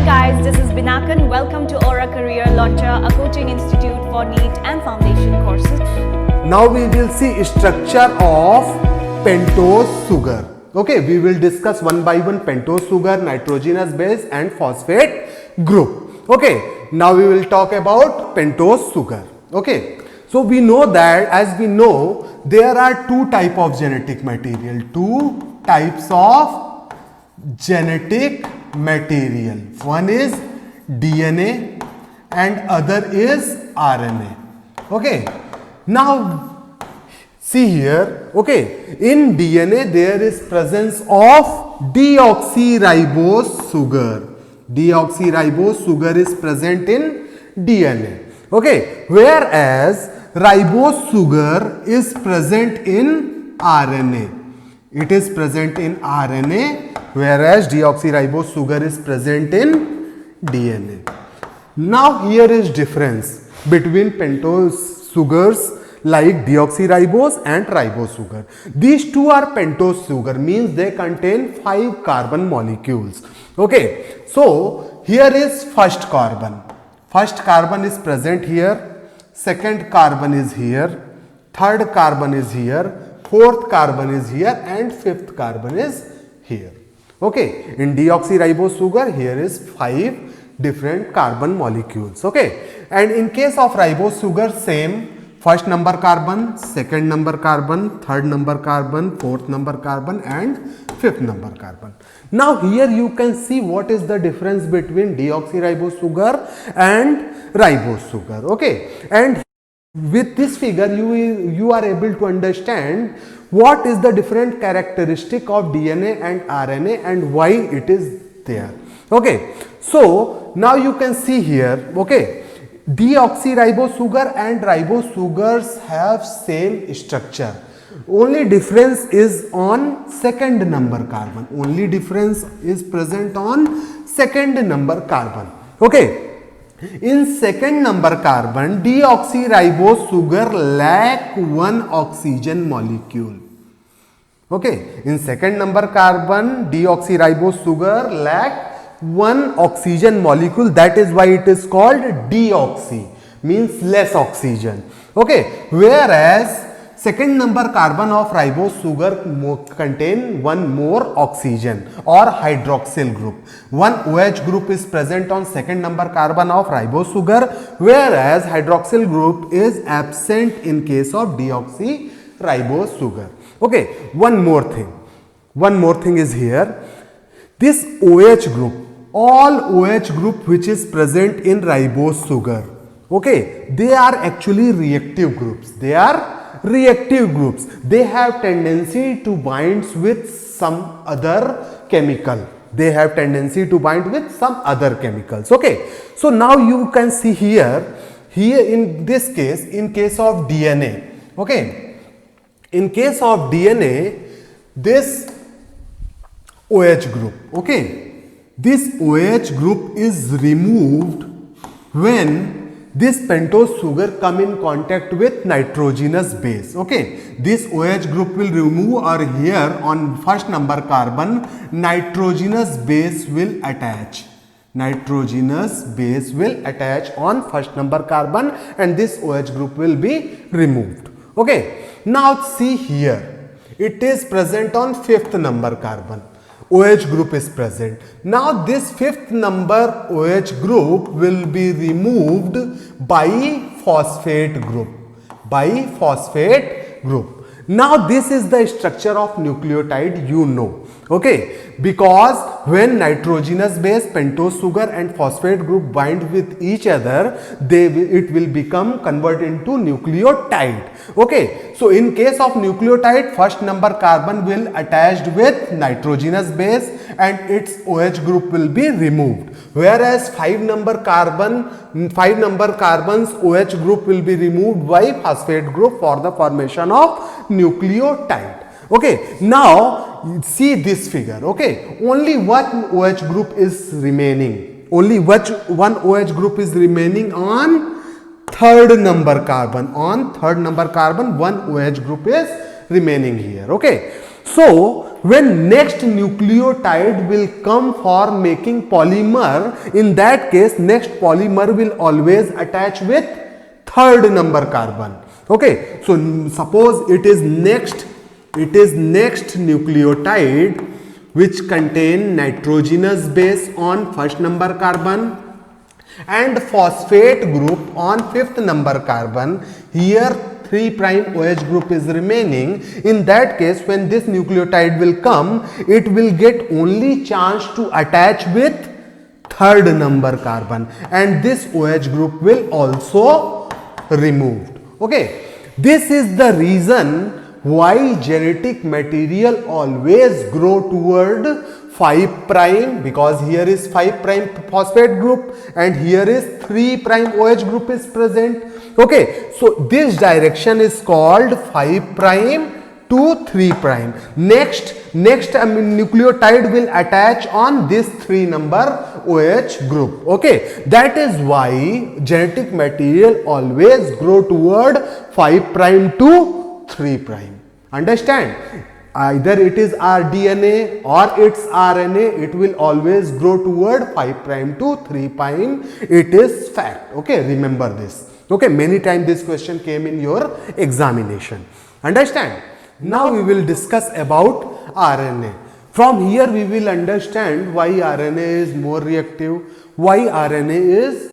guys, this is Binakan. Welcome to Aura Career Launcher, a coaching institute for NEET and foundation courses. Now we will see structure of pentose sugar. Okay, we will discuss one by one pentose sugar, nitrogenous base and phosphate group. Okay, now we will talk about pentose sugar. Okay, so we know that, as we know, there are two types of genetic material. Two types of genetic material. One is DNA and other is RNA. Okay, now see here. Okay, in DNA there is presence of deoxyribose sugar. Deoxyribose sugar is present in DNA. Okay, whereas ribose sugar is present in RNA. It is present in RNA, whereas deoxyribose sugar is present in DNA. Now here is difference between pentose sugars like deoxyribose and ribose sugar. These two are pentose sugar, means they contain 5 carbon molecules. Okay, so here is first carbon. First carbon is present here, second carbon is here, third carbon is here, fourth carbon is here and fifth carbon is here. Okay, in deoxyribose sugar here is 5 different carbon molecules. Okay, and in case of ribose sugar, same, first number carbon, second number carbon, third number carbon, fourth number carbon and fifth number carbon. Now here you can see what is the difference between deoxyribose sugar and ribose sugar. Okay, and with this figure you are able to understand what is the different characteristic of DNA and RNA and why it is there. Okay, so now you can see here, okay, deoxyribose sugar and ribose sugars have same structure. Only difference is on second number carbon. Only difference is present on second number carbon. Okay, in second number carbon, deoxyribose sugar lack one oxygen molecule. Okay, in second number carbon, deoxyribose sugar lack one oxygen molecule. That is why it is called deoxy, means less oxygen. Okay, whereas second number carbon of ribose sugar contain one more oxygen or hydroxyl group. One OH group is present on second number carbon of ribose sugar, whereas hydroxyl group is absent in case of deoxyribose sugar. Okay, one more thing is here. This OH group, all OH group which is present in ribose sugar, okay, they are actually reactive groups. They are reactive groups. They have tendency to bind with some other chemical. They have tendency to bind with some other chemicals. Okay, so now you can see here in this case, in case of DNA, okay, in case of DNA, this OH group, okay, this OH group is removed when this pentose sugar come in contact with nitrogenous base. Okay, this OH group will remove, or here on first number carbon, nitrogenous base will attach. Nitrogenous base will attach on first number carbon and this OH group will be removed. Okay, now see here, it is present on fifth number carbon. OH group is present. Now this fifth number OH group will be removed by phosphate group. By phosphate group. Now this is the structure of nucleotide, you know. Okay, because when nitrogenous base, pentose sugar and phosphate group bind with each other, it will become converted into nucleotide. Okay, so in case of nucleotide, first number carbon will attached with nitrogenous base and its OH group will be removed, whereas 5 number carbon's OH group will be removed by phosphate group for the formation of nucleotide. Okay, now see this figure. Okay, only one OH group is remaining. Only one OH group is remaining on third number carbon. On third number carbon, one OH group is remaining here. Okay, So when next nucleotide will come for making polymer, in that case next polymer will always attach with third number carbon. Okay, so suppose it is next nucleotide which contain nitrogenous base on first number carbon and phosphate group on fifth number carbon. Here 3' OH group is remaining. In that case, when this nucleotide will come, it will get only chance to attach with third number carbon, and this OH group will also removed. Okay, this is the reason why genetic material always grow toward 5', because here is 5' phosphate group and here is 3' OH group is present. Okay, so this direction is called 5' to 3'. Next nucleotide will attach on this 3 number OH group. Okay, that is why genetic material always grow toward 5' to 3'. Understand? Either it is our DNA or its RNA, it will always grow toward 5' to 3'. It is fact. Okay, remember this. Okay, many times this question came in your examination. Understand? Now we will discuss about RNA. From here we will understand why RNA is more reactive, why RNA is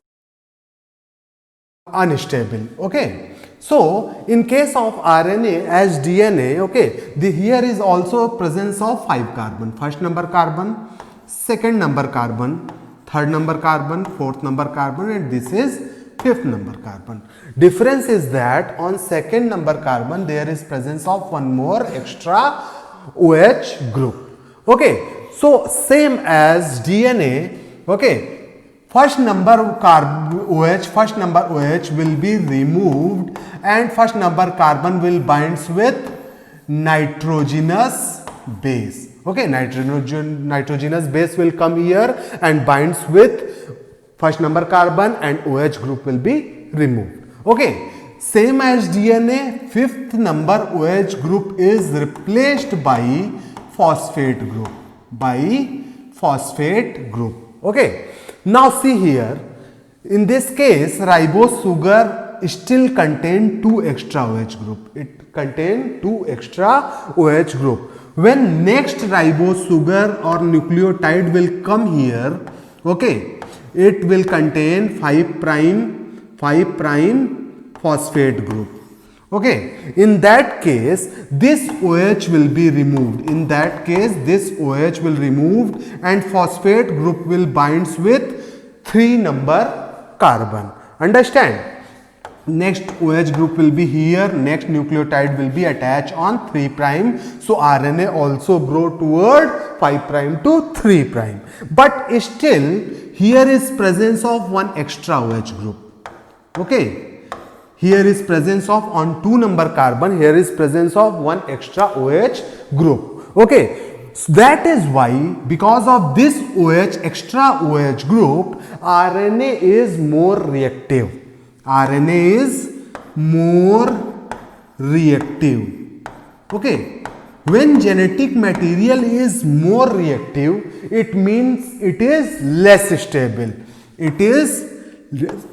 unstable. Okay. So in case of RNA as DNA, okay, here is also presence of 5 carbon. First number carbon, second number carbon, third number carbon, fourth number carbon, and this is fifth number carbon. Difference is that on second number carbon there is presence of one more extra OH group. Okay, so same as DNA. Okay, first number OH will be removed and first number carbon will binds with nitrogenous base. Okay, nitrogenous base will come here and binds with first number carbon and OH group will be removed. Okay, same as DNA, fifth number OH group is replaced by phosphate group. Okay, now see here, in this case ribose sugar still contain 2 extra OH group. It contain 2 extra OH group. When next ribose sugar or nucleotide will come here, okay, it will contain 5' phosphate group. Okay, in that case this OH will be removed. In that case this OH will removed and phosphate group will binds with 3 number carbon. Understand? Next OH group will be here, next nucleotide will be attached on 3'. So RNA also grow toward 5' to 3'. But still here is presence of one extra OH group. Okay, here is presence of on 2 number carbon, here is presence of one extra OH group. Okay, so that is why because of this extra OH group, RNA is more reactive. RNA is more reactive. Okay, when genetic material is more reactive, it means it is less stable. It is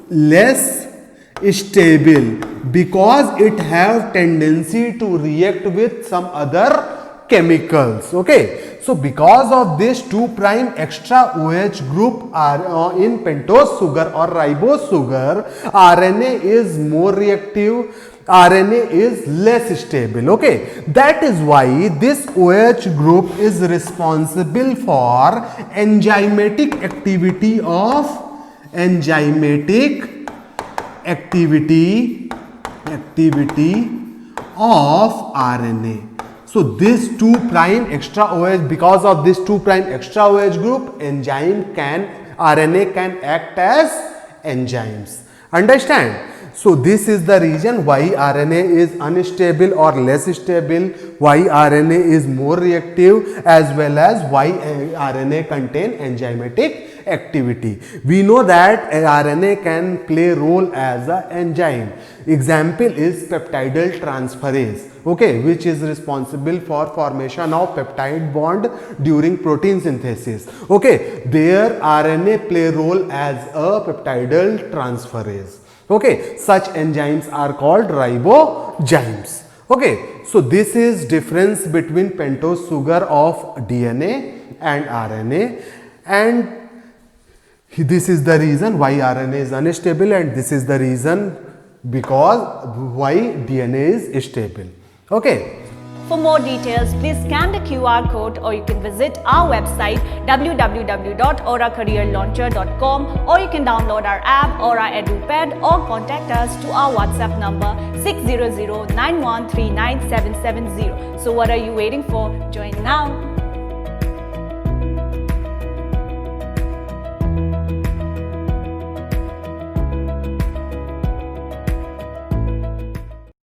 less stable because it have tendency to react with some other chemicals. Okay, so because of this 2' extra OH group are in pentose sugar or ribose sugar, RNA is more reactive, RNA is less stable. Okay, that is why this OH group is responsible for enzymatic activity of RNA. So this 2' extra OH, because of this 2' extra OH group, RNA can act as enzymes. Understand? So this is the reason why RNA is unstable or less stable, why RNA is more reactive, as well as why RNA contain enzymatic activity. We know that RNA can play role as an enzyme. Example is peptidyl transferase, okay, which is responsible for formation of peptide bond during protein synthesis. Okay, there RNA play role as a peptidyl transferase. Okay, such enzymes are called ribozymes. Okay, so this is difference between pentose sugar of DNA and RNA, and this is the reason why RNA is unstable, and this is the reason because why DNA is stable. Okay. For more details, please scan the QR code or you can visit our website www.auracareerlauncher.com, or you can download our app Aura EduPad or contact us to our WhatsApp number 600-9139-770. So what are you waiting for? Join now.